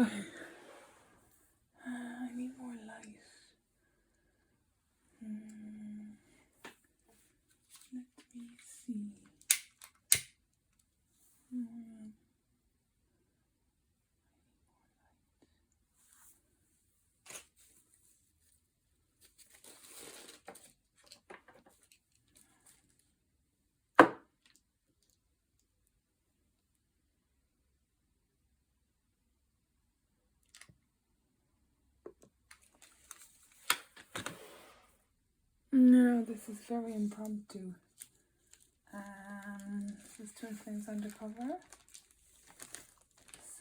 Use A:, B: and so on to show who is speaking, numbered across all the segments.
A: I need more light. Let me see. No, this is very impromptu. There's twin flames undercover.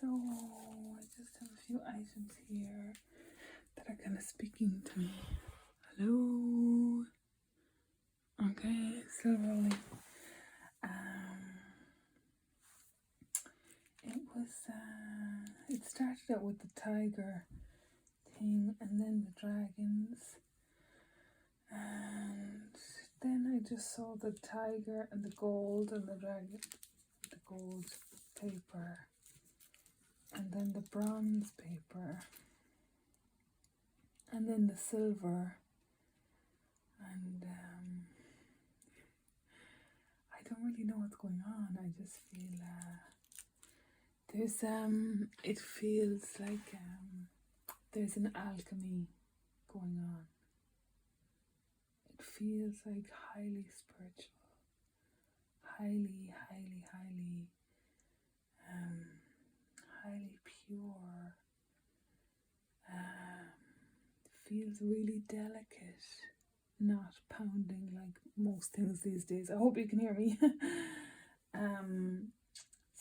A: So I just have a few items here that are kind of speaking to me. Hello. Okay, silverly. It started out with the tiger thing and then the dragons. And then I just saw the tiger and the gold and the dragon, the gold paper. And then the bronze paper. And then the silver. And I don't really know what's going on. I just feel it feels like there's an alchemy going on. It feels like highly spiritual, highly pure. Feels really delicate, not pounding like most things these days. I hope you can hear me.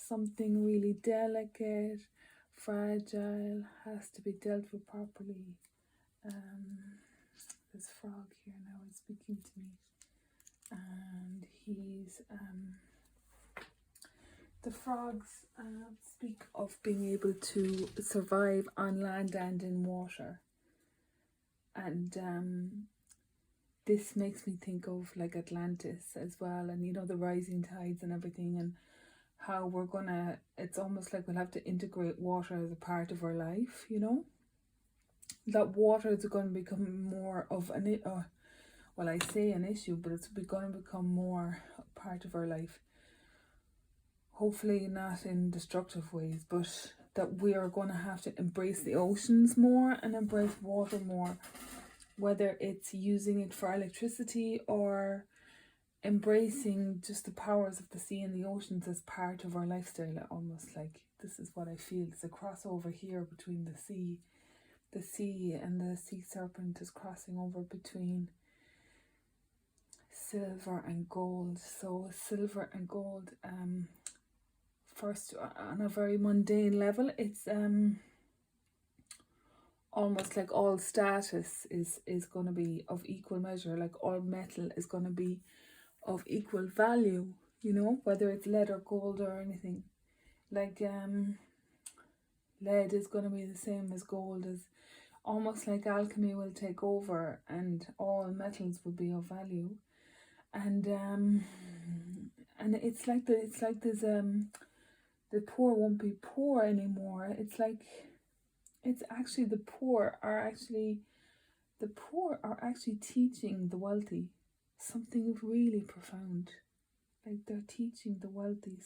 A: Something really delicate, fragile, has to be dealt with properly. This frog here now is speaking to me, and he's the frogs speak of being able to survive on land and in water, and this makes me think of like Atlantis as well, and you know, the rising tides and everything, and how it's almost like we'll have to integrate water as a part of our life, you know, that water is going to become more of well, I say an issue, but it's going to become more a part of our life. Hopefully not in destructive ways, but that we are going to have to embrace the oceans more and embrace water more, whether it's using it for electricity or embracing just the powers of the sea and the oceans as part of our lifestyle. Almost like this is what I feel. It's a crossover here between the sea and the sea serpent is crossing over between silver and gold. So silver and gold, first on a very mundane level, it's almost like all status is going to be of equal measure, like all metal is going to be of equal value, you know, whether it's lead or gold or anything. Like lead is going to be the same as gold, as almost like alchemy will take over and all metals will be of value. And it's like there's the poor won't be poor anymore. It's like it's actually the poor are actually teaching the wealthy something really profound. Like they're teaching the wealthy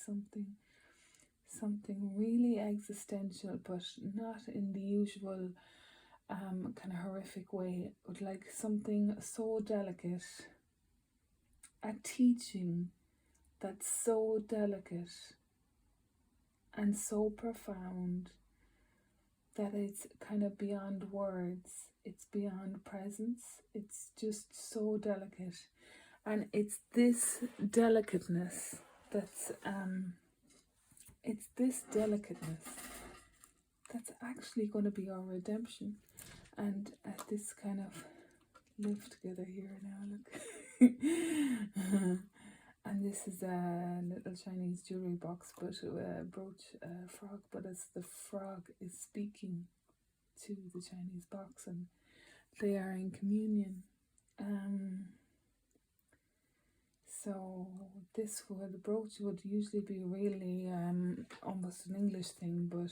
A: something really existential, but not in the usual kind of horrific way, but like something so delicate, a teaching that's so delicate and so profound that it's kind of beyond words, it's beyond presence, it's just so delicate. And it's this delicateness that's actually going to be our redemption. And this kind of live together here now, look. And this is a little Chinese jewelry box, but brooch frog, but as the frog is speaking to the Chinese box and they are in communion. So the brooch would usually be really almost an English thing, but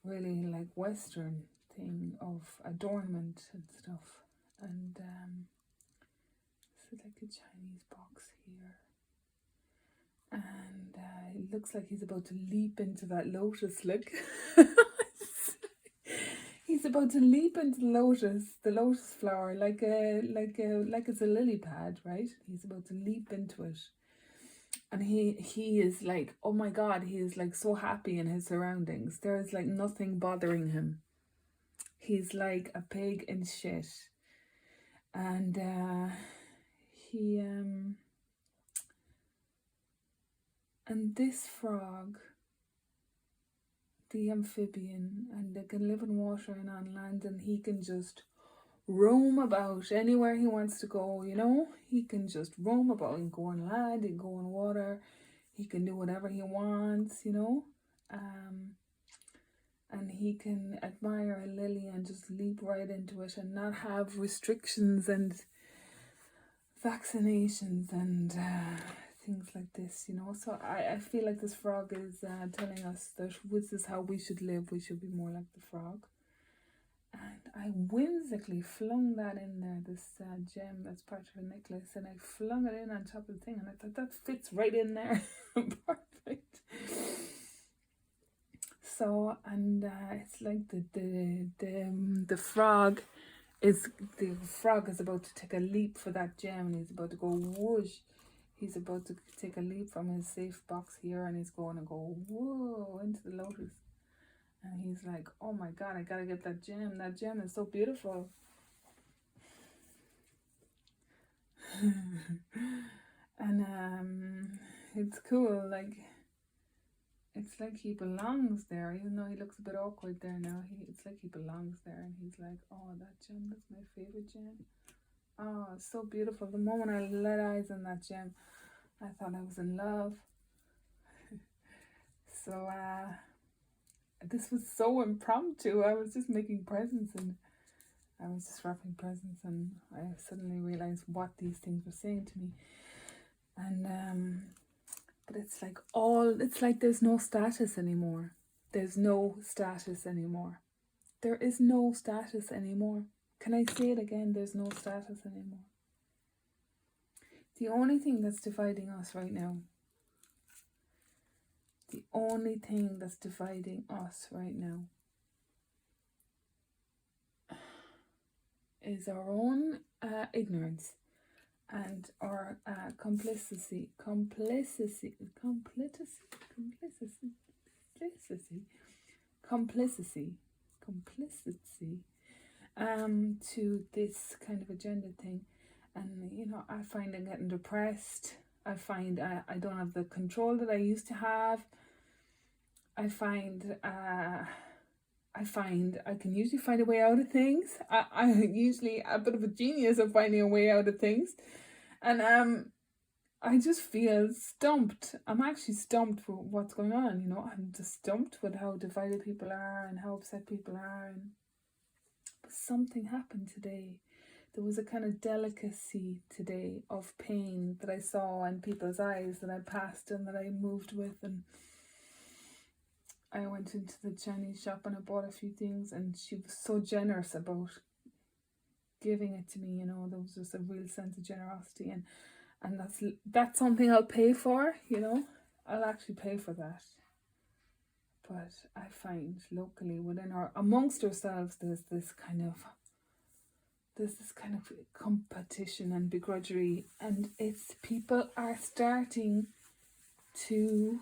A: really like Western thing of adornment and stuff. And this is like a Chinese box here. And it looks like he's about to leap into that lotus, look. He's about to leap into the lotus flower, like it's a lily pad, right? He's about to leap into it. And he is like, oh my God, he is like so happy in his surroundings. There is like nothing bothering him. He's like a pig in shit. And and this frog, the amphibian, and they can live in water and on land, and he can just roam about anywhere he wants to go, you know? He can just roam about and go on land, he can go on water, he can do whatever he wants, you know? And he can admire a lily and just leap right into it and not have restrictions and vaccinations and things like this, you know. So I feel like this frog is telling us that this is how we should live. We should be more like the frog. And I whimsically flung that in there, this gem that's part of a necklace, and I flung it in on top of the thing, and I thought that fits right in there. Perfect. So, and it's like the frog is about to take a leap for that gem, and he's about to go whoosh. He's about to take a leap from his safe box here, and he's going to go whoa into the lotus. And he's like, oh my God, I gotta get that gem. That gem is so beautiful. And it's cool, like, it's like he belongs there, even though he looks a bit awkward there now. It's like he belongs there, and he's like, oh, that gem, that's my favorite gem. Oh, it's so beautiful. The moment I laid eyes on that gem, I thought I was in love. So this was so impromptu. I was just making presents, and I was just wrapping presents, and I suddenly realized what these things were saying to me. And but it's like there's no status anymore. There's no status anymore. There is no status anymore. Can I say it again? There's no status anymore. The only thing that's dividing us right now, the only thing that's dividing us right now is our own ignorance and our complicity, to this kind of agenda thing. And you know, I find I'm getting depressed. I find I don't have the control that I used to have. I find I can usually find a way out of things. I'm usually a bit of a genius at finding a way out of things. And I just feel stumped. I'm actually stumped with what's going on, you know. I'm just stumped with how divided people are and how upset people are. But something happened today. There was a kind of delicacy today of pain that I saw in people's eyes that I passed and that I moved with. And I went into the Chinese shop and I bought a few things, and she was so generous about giving it to me, you know. There was just a real sense of generosity, and that's something I'll pay for, you know. I'll actually pay for that. But I find locally amongst ourselves there's this kind of competition and begrudgery, and it's people are starting to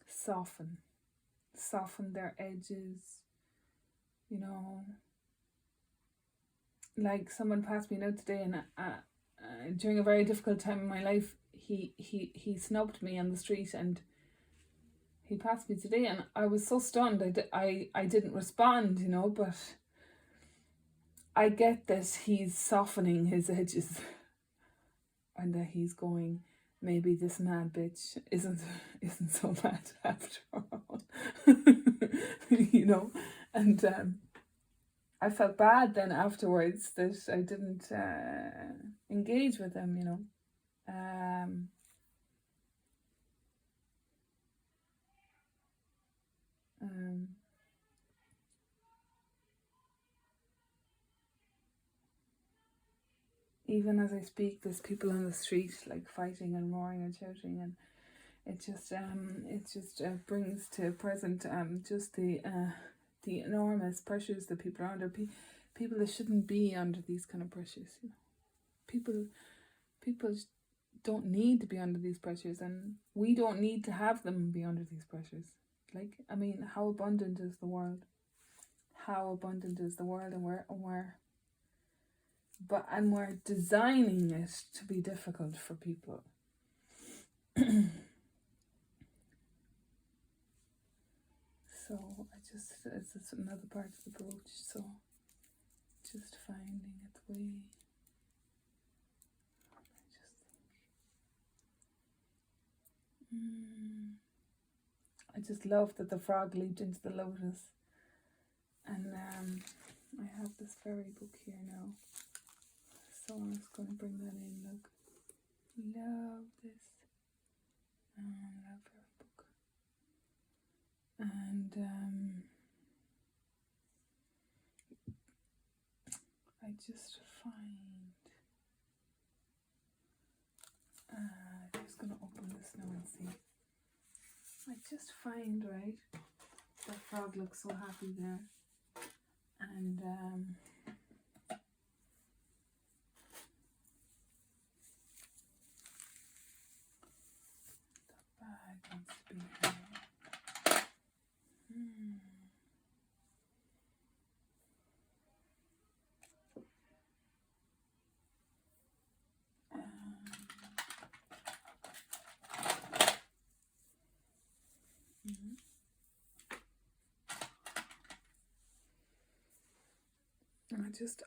A: soften their edges, you know. Like someone passed me now today, and during a very difficult time in my life, he snubbed me on the street, and he passed me today, and I was so stunned. I didn't respond, you know, but I get that he's softening his edges, and that he's going, maybe this mad bitch isn't so bad after all. You know. And I felt bad then afterwards that I didn't engage with him, you know. Even as I speak, there's people on the street like fighting and roaring and shouting, and it just brings to present just the enormous pressures that people are under. People that shouldn't be under these kind of pressures. You know, people don't need to be under these pressures, and we don't need to have them be under these pressures. Like, I mean, how abundant is the world? How abundant is the world, and we're designing it to be difficult for people. So it's another part of the brooch. So just finding its way. I just love that the frog leaped into the lotus. And I have this fairy book here now. So I'm just going to bring that in. Look. Love this. Love fairy book. And I just find... I'm just going to open this now and see. I just find, right, that frog looks so happy there. And the bag wants to be here.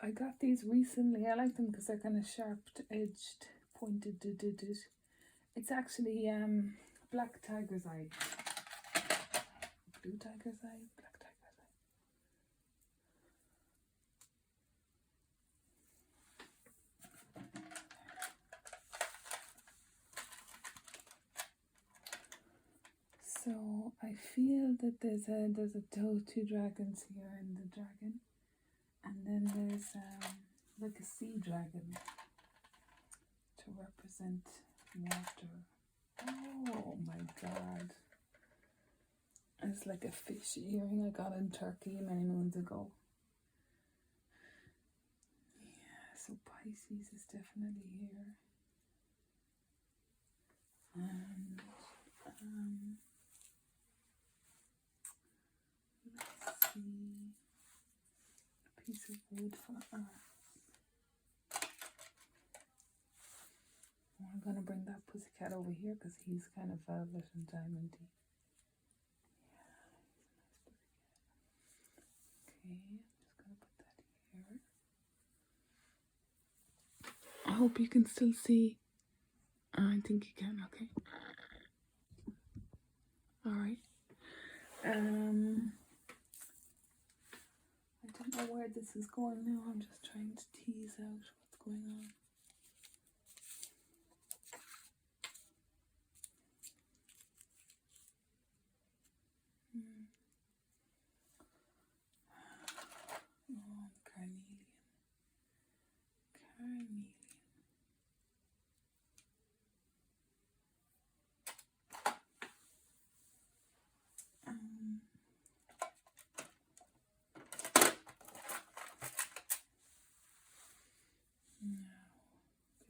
A: I got these recently. I like them because they're kind of sharp edged, pointed. It's actually black tiger's eye, blue tiger's eye, black tiger's eye. So I feel that there's two dragons here in the dragon. And then there's like a sea dragon to represent water. Oh my god. It's like a fish earring I got in Turkey many moons ago. Yeah, so Pisces is definitely here. And let's see. Piece of wood for earth. I'm going to bring that pussycat over here because he's kind of velvet and diamondy. Yeah, he's a nice pussycat. Okay, I'm just going to put that here. I hope you can still see. I think you can, okay. Alright. I don't know where this is going now. I'm just trying to tease out what's going on. Oh, carnelian.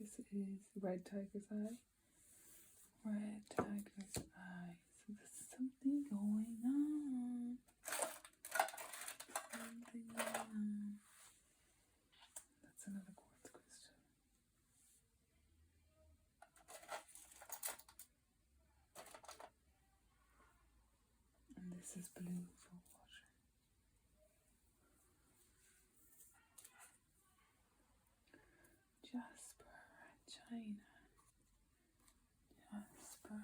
A: This is red tiger's eye. Red tiger's eye. So there's something going on. That's another quartz crystal. And this is blue for water. Jasper, China. Jasper.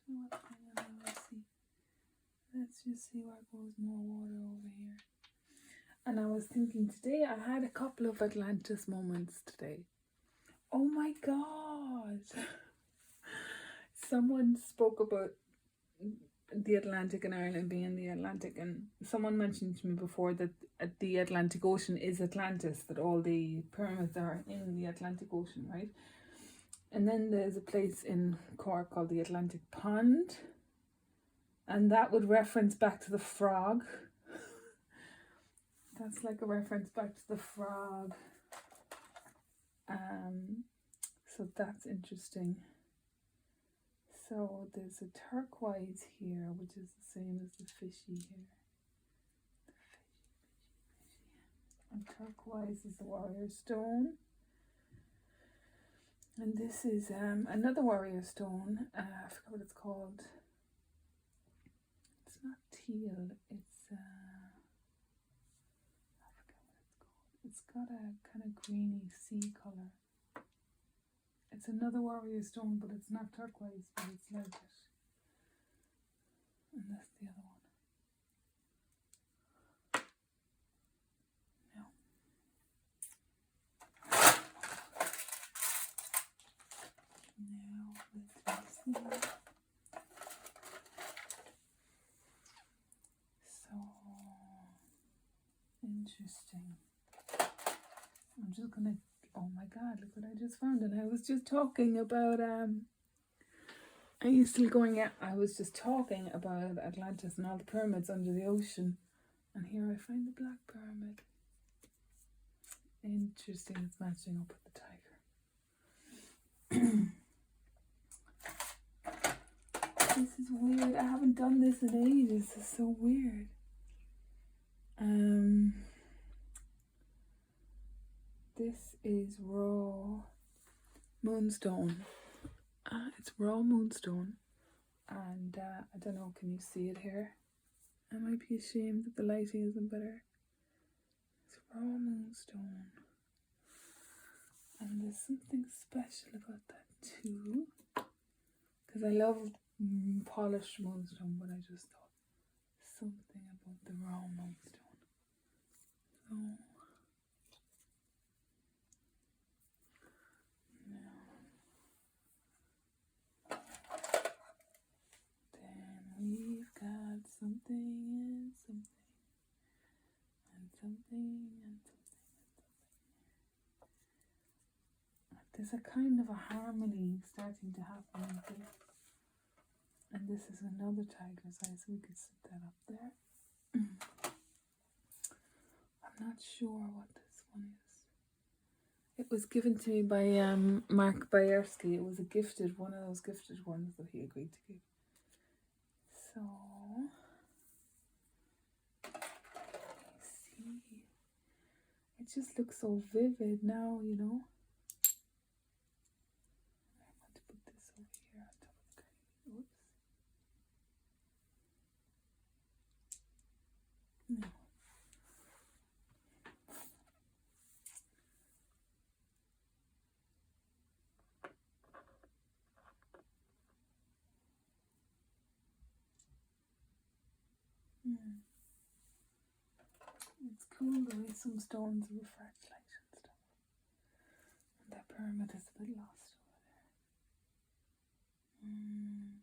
A: So what's going on? Let's see. Let's just see where goes more water over here. And I was thinking today, I had a couple of Atlantis moments today. Oh my God. Someone spoke about the Atlantic and Ireland being in the Atlantic, and someone mentioned to me before that the Atlantic Ocean is Atlantis, that all the pyramids are in the Atlantic Ocean, right? And then there's a place in Cork called the Atlantic Pond, and that would reference back to the frog. That's like a reference back to the frog. So that's interesting. So there's a turquoise here, which is the same as the fishy here. And turquoise is the warrior stone. And this is another warrior stone. I forgot what it's called. It's not teal. It's I forget what it's called. It's got a kind of greeny sea color. It's another warrior stone, but it's not turquoise, but it's like it. And that's the other one. No. Now, let's see. So, interesting. I'm just gonna, oh my God, look what I just found. And I was just talking about, I was just talking about Atlantis and all the pyramids under the ocean. And here I find the Black Pyramid. Interesting, it's matching up with the tiger. This is weird. I haven't done this in ages. It's so weird. This is raw moonstone. It's raw moonstone, and I don't know. Can you see it here? I might be ashamed that the lighting isn't better. It's raw moonstone, and there's something special about that too. Because I love polished moonstone, but I just thought something about the raw moonstone. So we've got something and something and something and something and something. There's a kind of a harmony starting to happen in this. And this is another tiger's eye, so we could set that up there. I'm not sure what this one is. It was given to me by Mark Bayersky. It was one of those gifted ones that he agreed to give. So, see, it just looks so vivid now, you know. I want to put this over here on top of the curtain. Oops. No. It's cool the way some stones refract light and stuff. And that pyramid is a bit lost over there.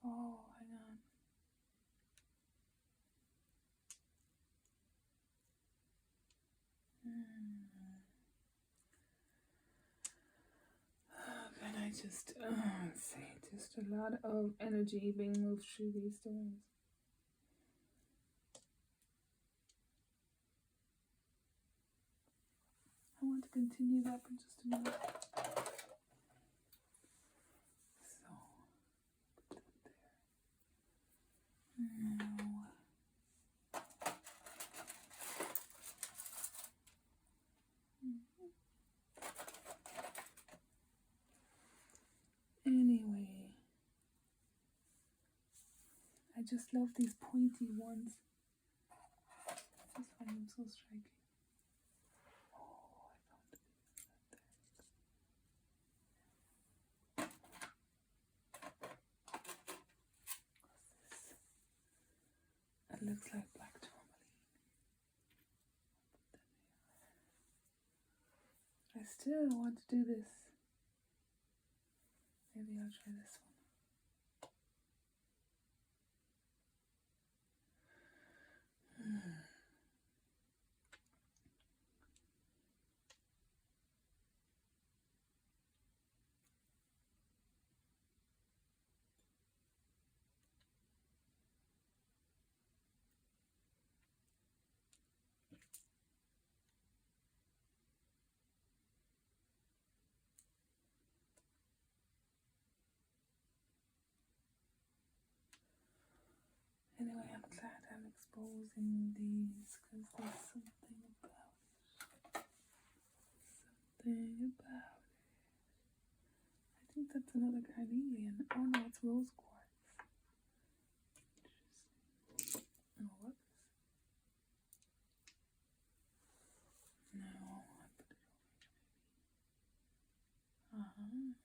A: Oh, hang on. Can I just, let's see, just a lot of energy being moved through these stones. I want to continue that for just a minute. So, put that there. Now, anyway, I just love these pointy ones. I just find them so striking. looks like black tourmaline. I still want to do this. Maybe I'll try this one. Anyway, I'm glad I'm exposing these because there's something about it. I think that's another carnelian. Oh no, it's rose quartz. Interesting. Oh, whoops. No, I put it over here maybe.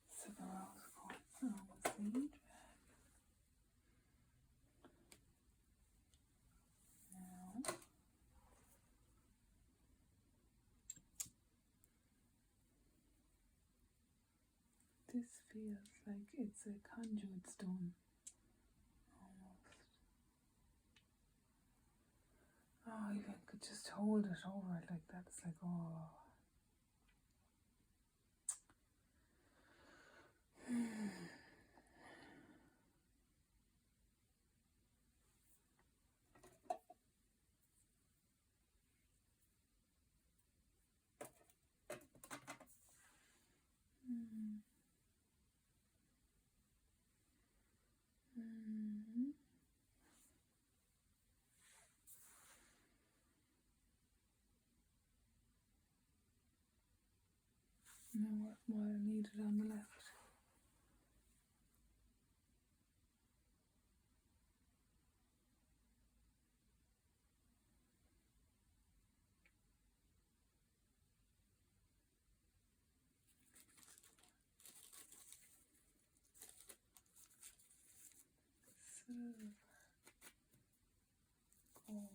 A: So the rose quartz. Oh, we'll see. This feels like it's a conduit stone. Almost. Oh, if I could just hold it over it like that, it's like, oh. Now what more I needed on the left. Silver, gold.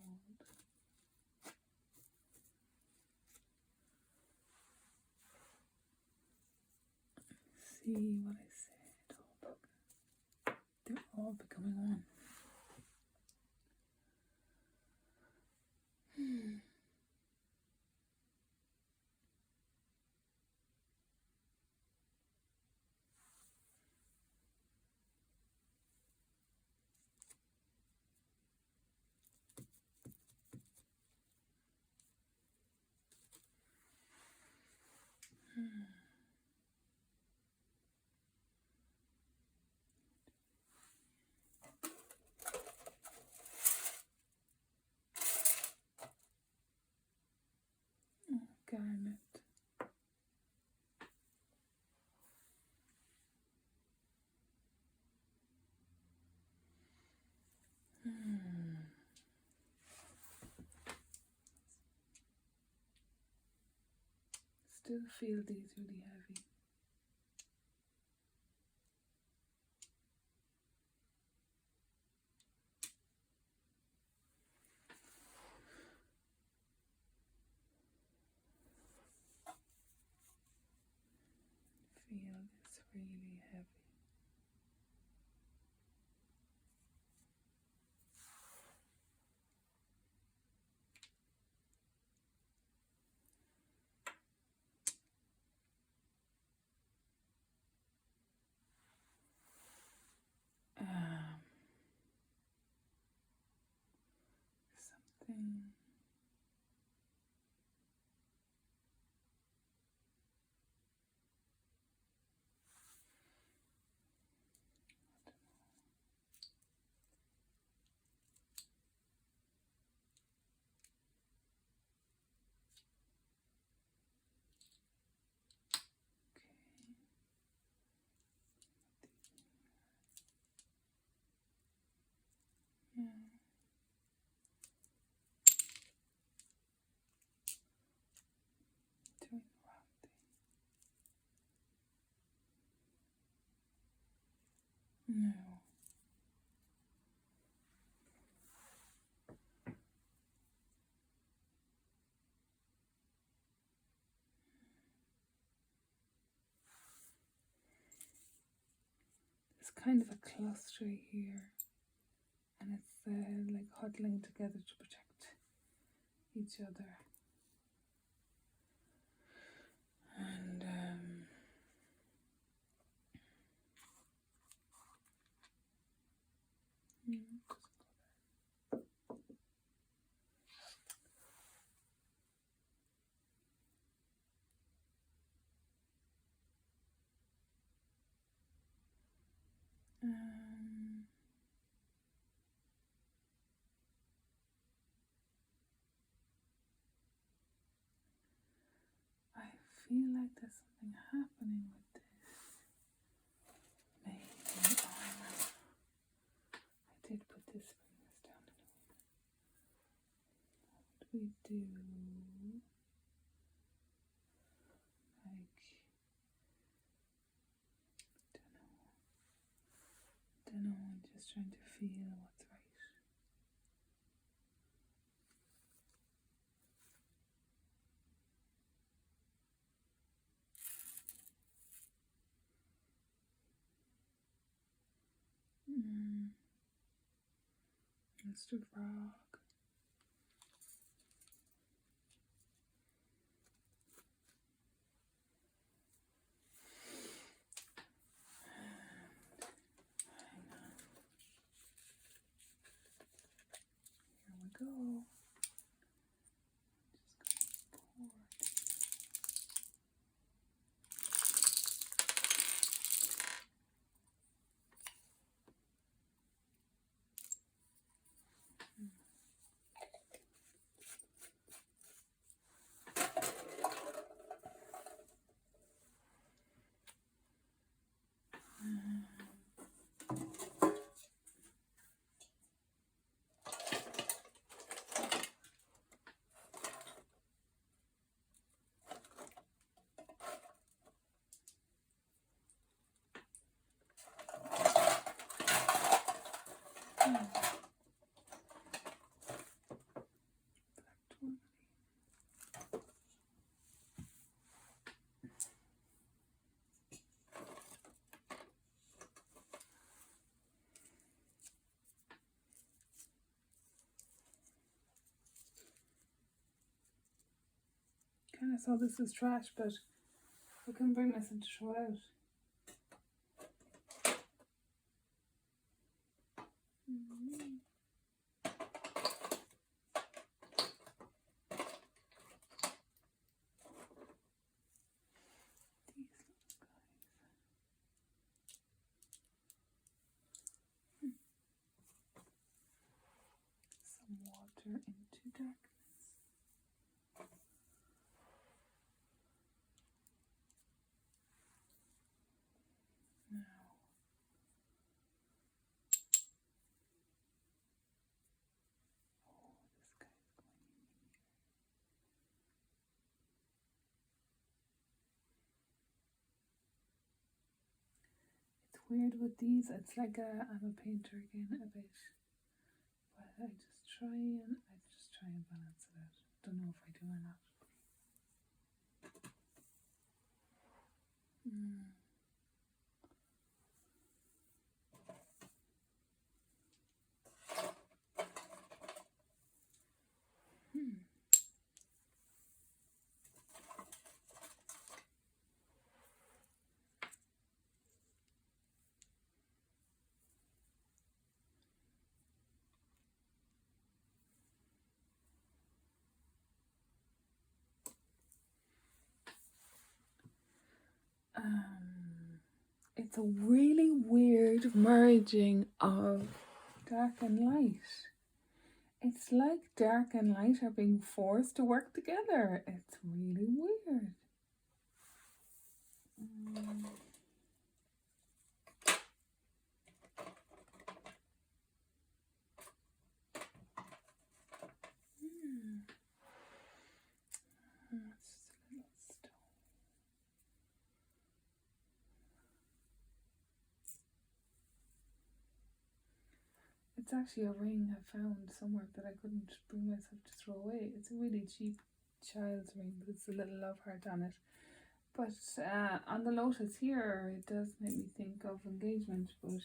A: See what I said. They're all becoming one. Garnet. Still feel these really heavy. Feel this really heavy. Something. Yeah. Doing the wrong thing. No. it's kind of a cluster here, and it's like huddling together to protect each other. And I feel like there's something happening with this. Maybe I did put this, bring this down in a minute. What do we do? Like, don't know, I'm just trying to feel what's right. Mr. Frog. Hang on. Here we go. Kind of saw this as trash, but I couldn't bring myself to throw it out. Some water into darkness. Now, oh, this guy's going in here. It's weird with these. It's like I'm a painter again a bit. But I just try and balance it out. Don't know if I do or not. It's a really weird merging of dark and light. It's like dark and light are being forced to work together. It's really weird. It's actually a ring I found somewhere that I couldn't bring myself to throw away. It's a really cheap child's ring, but it's a little love heart on it. But on the lotus here, it does make me think of engagement. But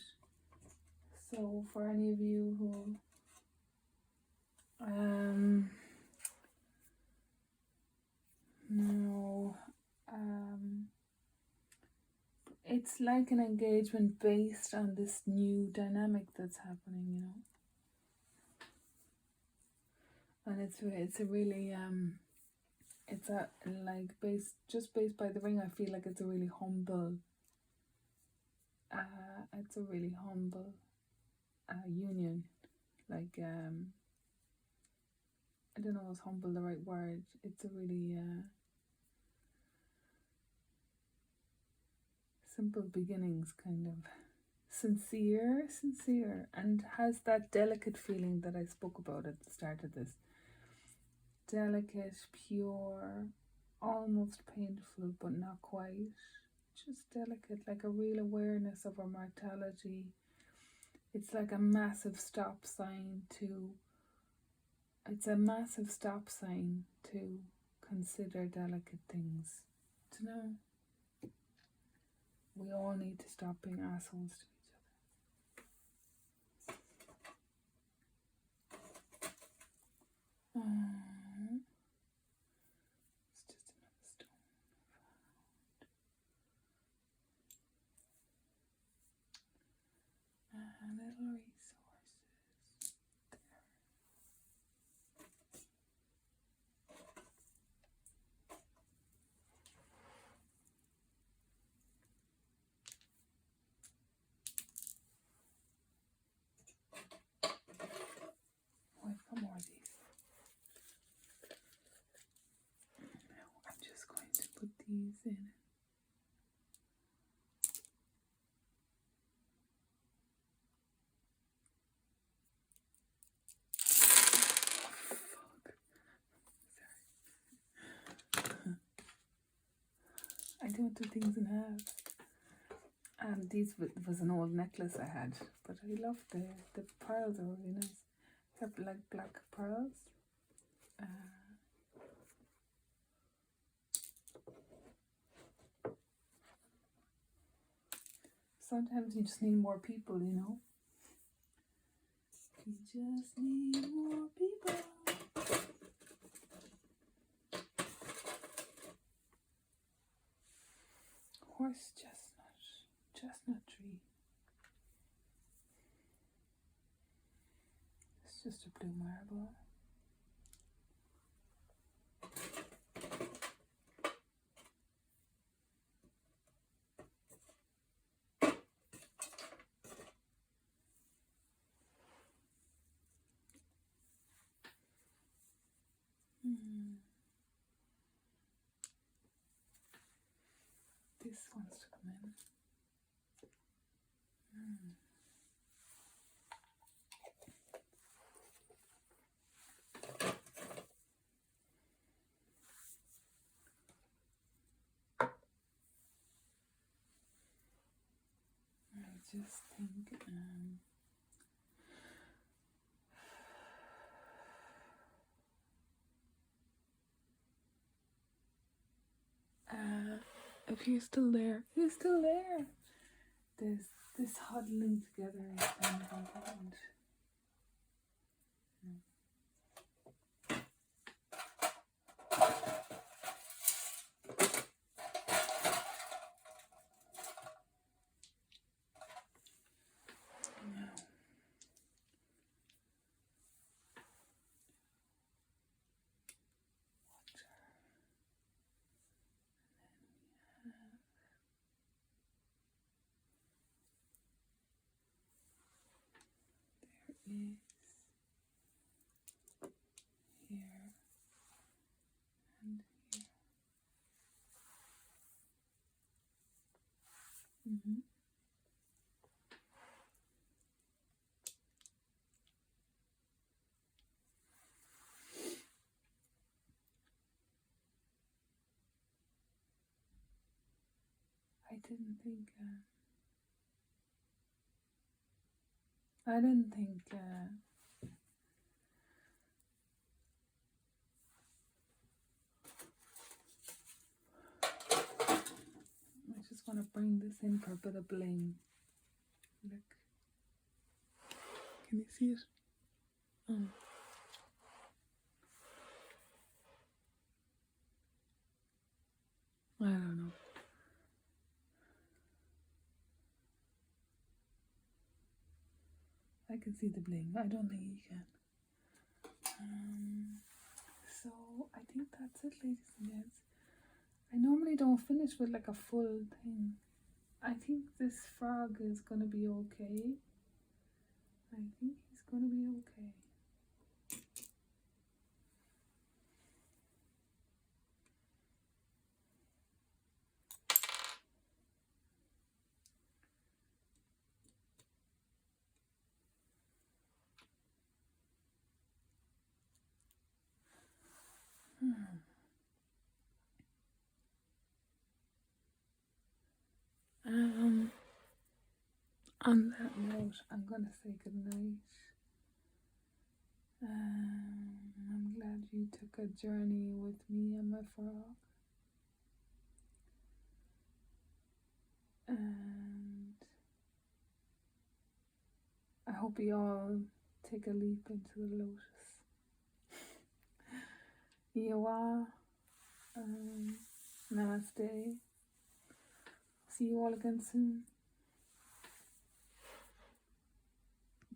A: so for any of you who no, it's like an engagement based on this new dynamic that's happening, you know. And it's a really it's a like based by the ring. I feel like it's a really humble. It's a really humble union. Like I don't know, is humble the right word? It's a really simple beginnings, kind of sincere, and has that delicate feeling that I spoke about at the start of this. Delicate, pure, almost painful, but not quite. Just delicate, like a real awareness of our mortality. It's like a massive stop sign to. It's a massive stop sign to consider delicate things. To know we all need to stop being assholes to each other. It's just another stone I found. Little resources. Oh, I've got more of these. Now I'm just going to put these in. I don't do things in half. These was an old necklace I had, but I love the pearls are really nice. They're like black pearls. Sometimes you just need more people, you know. You just need more people. Horse chestnut tree. It's just a blue marble. This wants to come in. I just think if you're still there, you're still there. There's this huddling together is kind of important. Is here and here. I didn't think want to bring this in for a bit of bling. Look. Can you see it? Oh. I don't know. I can see the bling. I don't think you can. So I think that's it, ladies and gents. I normally don't finish with like a full thing. I think this frog is gonna be okay. I think he's gonna be okay. On that note, I'm gonna say goodnight. I'm glad you took a journey with me and my frog. And I hope you all take a leap into the lotus. Yawa. Namaste. See you all again soon.